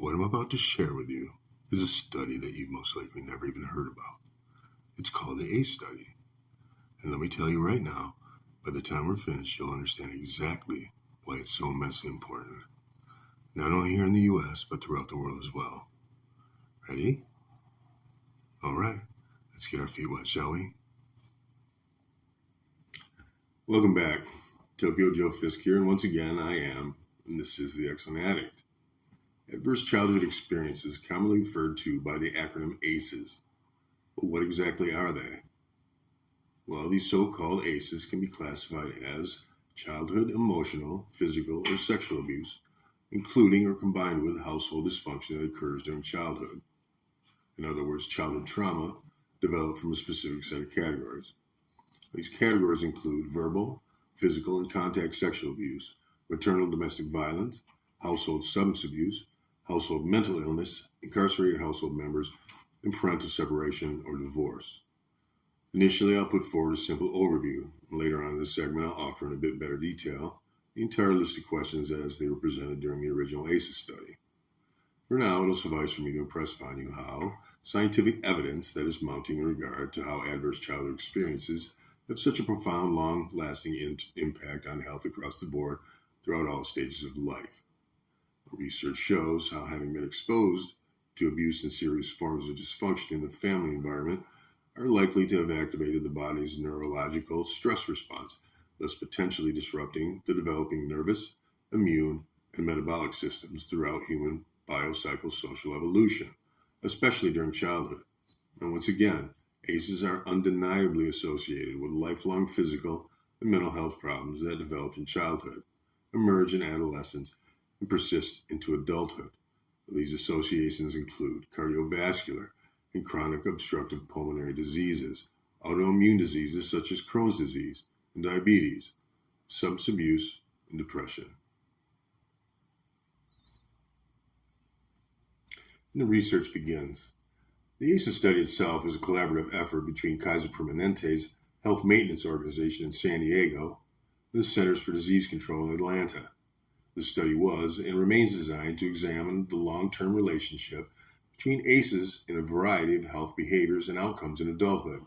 What I'm about to share with you is a study that you've most likely never even heard about. It's called the ACE study. And let me tell you right now, by the time we're finished, you'll understand exactly why it's so immensely important. Not only here in the US, but throughout the world as well. Ready? All right, let's get our feet wet, shall we? Welcome back. Tokyo Joe Fisk here, and once again, and this is the Excellent Addict. Adverse childhood experiences, commonly referred to by the acronym ACEs. But what exactly are they? Well, these so-called ACEs can be classified as childhood emotional, physical, or sexual abuse, including or combined with household dysfunction that occurs during childhood. In other words, childhood trauma developed from a specific set of categories. These categories include verbal, physical, and contact sexual abuse, maternal domestic violence, household substance abuse, household mental illness, incarcerated household members, and parental separation or divorce. Initially, I'll put forward a simple overview. Later on in this segment, I'll offer in a bit better detail the entire list of questions as they were presented during the original ACEs study. For now, it'll suffice for me to impress upon you how scientific evidence that is mounting in regard to how adverse childhood experiences have such a profound, long-lasting impact on health across the board throughout all stages of life. Research shows how having been exposed to abuse and serious forms of dysfunction in the family environment are likely to have activated the body's neurological stress response, thus potentially disrupting the developing nervous, immune, and metabolic systems throughout human biopsychosocial evolution, especially during childhood. And once again, ACEs are undeniably associated with lifelong physical and mental health problems that develop in childhood, emerge in adolescence, and persist into adulthood. These associations include cardiovascular and chronic obstructive pulmonary diseases, autoimmune diseases such as Crohn's disease and diabetes, substance abuse, and depression. And the research begins. The ACEs study itself is a collaborative effort between Kaiser Permanente's Health Maintenance Organization in San Diego and the Centers for Disease Control in Atlanta. The study was and remains designed to examine the long-term relationship between ACEs and a variety of health behaviors and outcomes in adulthood.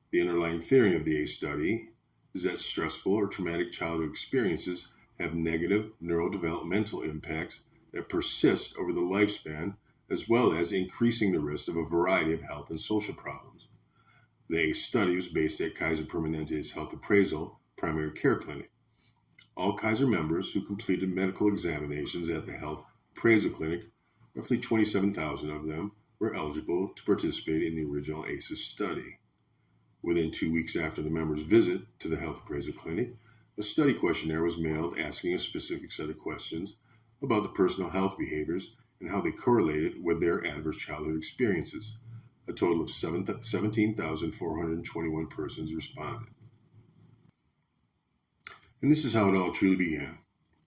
The underlying theory of the ACE study is that stressful or traumatic childhood experiences have negative neurodevelopmental impacts that persist over the lifespan, as well as increasing the risk of a variety of health and social problems. The ACE study was based at Kaiser Permanente's Health Appraisal Primary Care Clinic. All Kaiser members who completed medical examinations at the Health Appraisal Clinic, roughly 27,000 of them, were eligible to participate in the original ACEs study. Within 2 weeks after the members' visit to the Health Appraisal Clinic, a study questionnaire was mailed asking a specific set of questions about the personal health behaviors and how they correlated with their adverse childhood experiences. A total of 17,421 persons responded. And this is how it all truly began.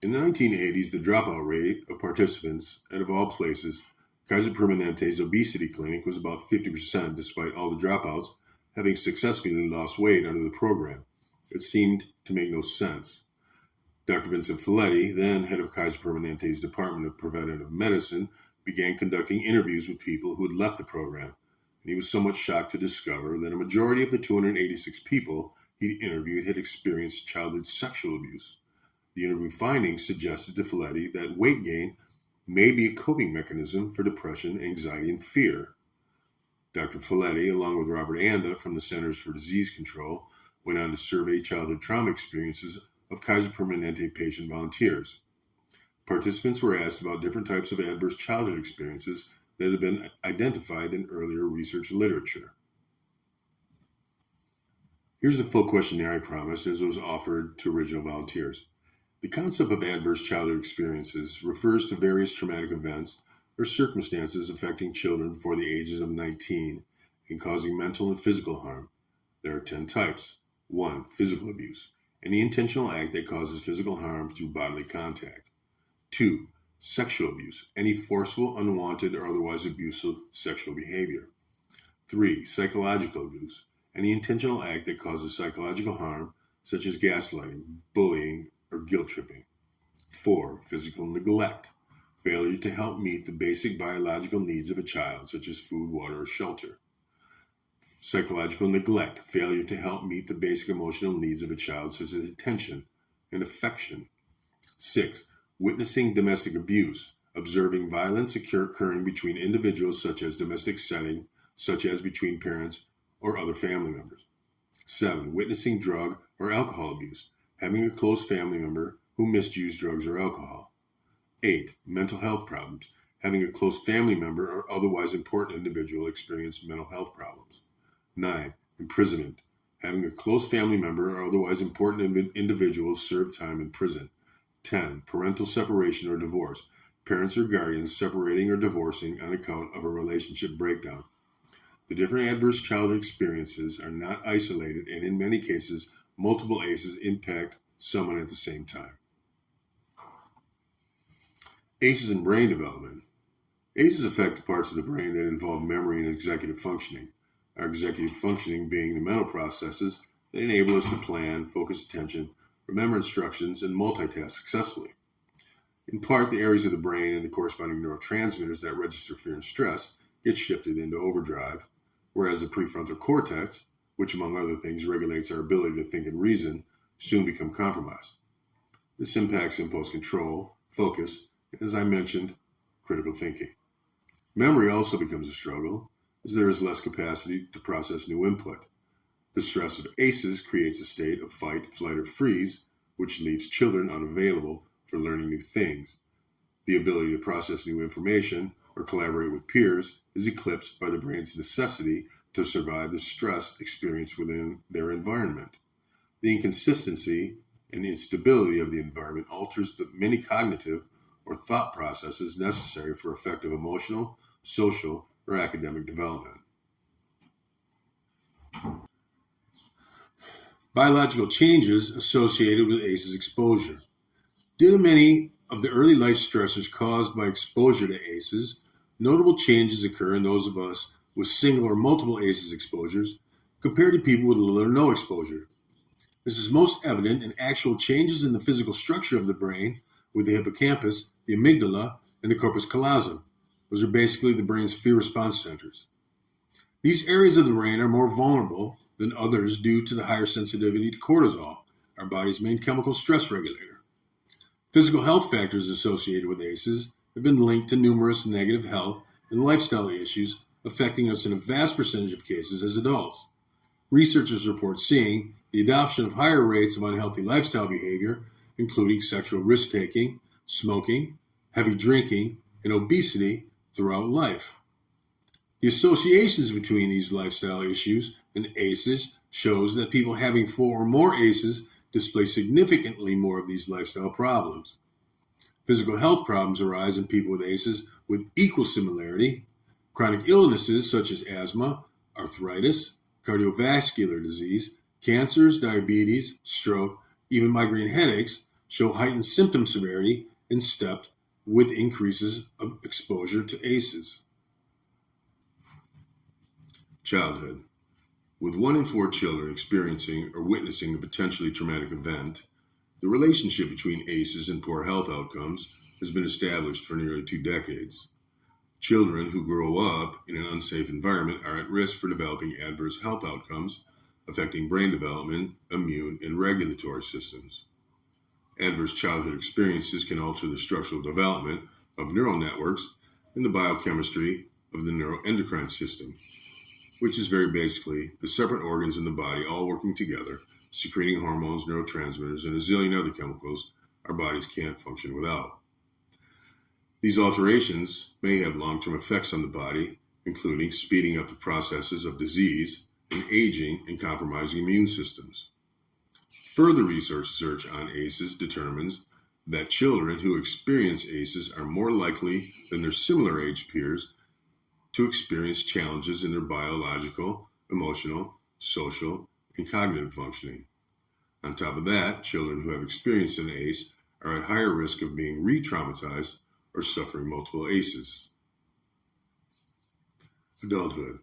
In the 1980s, the dropout rate of participants at, of all places, Kaiser Permanente's obesity clinic was about 50%, despite all the dropouts having successfully lost weight under the program. It seemed to make no sense. Dr. Vincent Folletti, then head of Kaiser Permanente's Department of Preventive Medicine, began conducting interviews with people who had left the program, and he was somewhat shocked to discover that a majority of the 286 people he'd interviewed had experienced childhood sexual abuse. The interview findings suggested to Folletti that weight gain may be a coping mechanism for depression, anxiety, and fear. Dr. Folletti, along with Robert Anda from the Centers for Disease Control, went on to survey childhood trauma experiences of Kaiser Permanente patient volunteers. Participants were asked about different types of adverse childhood experiences that had been identified in earlier research literature. Here's the full questionnaire I promised as it was offered to original volunteers. The concept of adverse childhood experiences refers to various traumatic events or circumstances affecting children before the ages of 19 and causing mental and physical harm. There are 10 types. 1. Physical abuse. Any intentional act that causes physical harm through bodily contact. 2. Sexual abuse. Any forceful, unwanted, or otherwise abusive sexual behavior. 3. Psychological abuse. Any intentional act that causes psychological harm, such as gaslighting, bullying, or guilt tripping. 4. Physical neglect. failure to help meet the basic biological needs of a child, such as food, water, or shelter. Psychological neglect, failure to help meet the basic emotional needs of a child, such as attention and affection. 6. Witnessing domestic abuse, observing violence occurring between individuals, such as domestic setting, such as between parents or other family members. 7. Witnessing drug or alcohol abuse, having a close family member who misused drugs or alcohol. 8. Mental health problems, having a close family member or otherwise important individual experience mental health problems. 9. Imprisonment, having a close family member or otherwise important individual serve time in prison. 10. Parental separation or divorce, parents or guardians separating or divorcing on account of a relationship breakdown. The different adverse childhood experiences are not isolated, and in many cases, multiple ACEs impact someone at the same time. ACEs and brain development. ACEs affect the parts of the brain that involve memory and executive functioning. Our executive functioning being the mental processes that enable us to plan, focus attention, remember instructions, and multitask successfully. In part, the areas of the brain and the corresponding neurotransmitters that register fear and stress get shifted into overdrive, whereas the prefrontal cortex, which among other things regulates our ability to think and reason, soon become compromised. This impacts impulse control, focus, and, as I mentioned, critical thinking. Memory also becomes a struggle, as there is less capacity to process new input. The stress of ACEs creates a state of fight, flight, or freeze, which leaves children unavailable for learning new things. The ability to process new information or collaborate with peers is eclipsed by the brain's necessity to survive the stress experienced within their environment. The inconsistency and instability of the environment alters the many cognitive or thought processes necessary for effective emotional, social, or academic development. Biological changes associated with ACEs exposure. Due to many of the early life stressors caused by exposure to ACEs, notable changes occur in those of us with single or multiple ACEs exposures compared to people with little or no exposure. This is most evident in actual changes in the physical structure of the brain with the hippocampus, the amygdala, and the corpus callosum. Those are basically the brain's fear response centers. These areas of the brain are more vulnerable than others due to the higher sensitivity to cortisol, our body's main chemical stress regulator. Physical health factors associated with ACEs have been linked to numerous negative health and lifestyle issues affecting us in a vast percentage of cases as adults. Researchers report seeing the adoption of higher rates of unhealthy lifestyle behavior, including sexual risk-taking, smoking, heavy drinking, and obesity throughout life. The associations between these lifestyle issues and ACEs shows that people having 4 or more ACEs display significantly more of these lifestyle problems. Physical health problems arise in people with ACEs with equal similarity. Chronic illnesses such as asthma, arthritis, cardiovascular disease, cancers, diabetes, stroke, even migraine headaches show heightened symptom severity in step with increases of exposure to ACEs. Childhood. With 1 in 4 children experiencing or witnessing a potentially traumatic event, the relationship between ACEs and poor health outcomes has been established for nearly 2 decades. Children who grow up in an unsafe environment are at risk for developing adverse health outcomes affecting brain development, immune, and regulatory systems. Adverse childhood experiences can alter the structural development of neural networks and the biochemistry of the neuroendocrine system, which is very basically the separate organs in the body all working together, secreting hormones, neurotransmitters, and a zillion other chemicals our bodies can't function without. These alterations may have long-term effects on the body, including speeding up the processes of disease and aging and compromising immune systems. Further research on ACEs determines that children who experience ACEs are more likely than their similar age peers to experience challenges in their biological, emotional, social, and cognitive functioning. On top of that, children who have experienced an ACE are at higher risk of being re-traumatized or suffering multiple ACEs. Adulthood.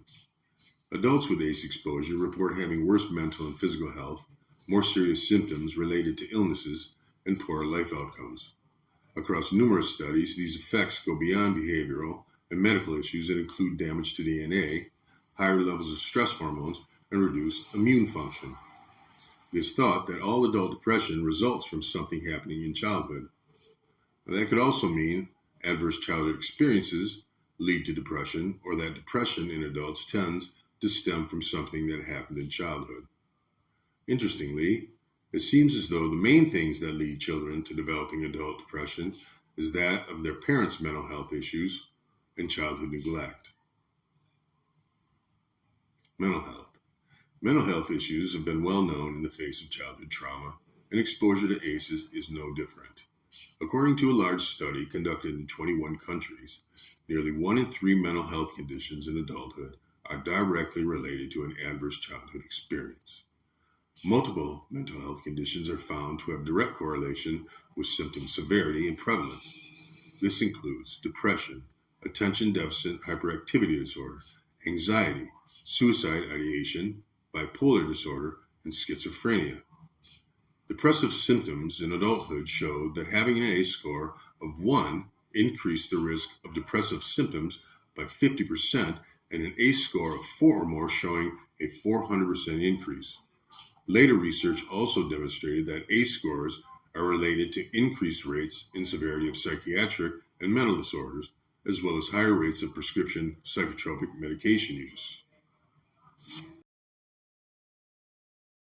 Adults with ACE exposure report having worse mental and physical health, more serious symptoms related to illnesses, and poorer life outcomes. Across numerous studies, these effects go beyond behavioral and medical issues that include damage to DNA, higher levels of stress hormones, and reduced immune function. It is thought that all adult depression results from something happening in childhood. Now, that could also mean adverse childhood experiences lead to depression, or that depression in adults tends to stem from something that happened in childhood. Interestingly, it seems as though the main things that lead children to developing adult depression is that of their parents' mental health issues and childhood neglect. Mental health. Mental health issues have been well known in the face of childhood trauma, and exposure to ACEs is no different. According to a large study conducted in 21 countries, nearly 1 in 3 mental health conditions in adulthood are directly related to an adverse childhood experience. Multiple mental health conditions are found to have direct correlation with symptom severity and prevalence. This includes depression, attention deficit hyperactivity disorder, anxiety, suicide ideation, bipolar disorder, and schizophrenia. Depressive symptoms in adulthood showed that having an ACE score of 1 increased the risk of depressive symptoms by 50%, and an ACE score of 4 or more showing a 400% increase. Later research also demonstrated that ACE scores are related to increased rates in severity of psychiatric and mental disorders, as well as higher rates of prescription psychotropic medication use.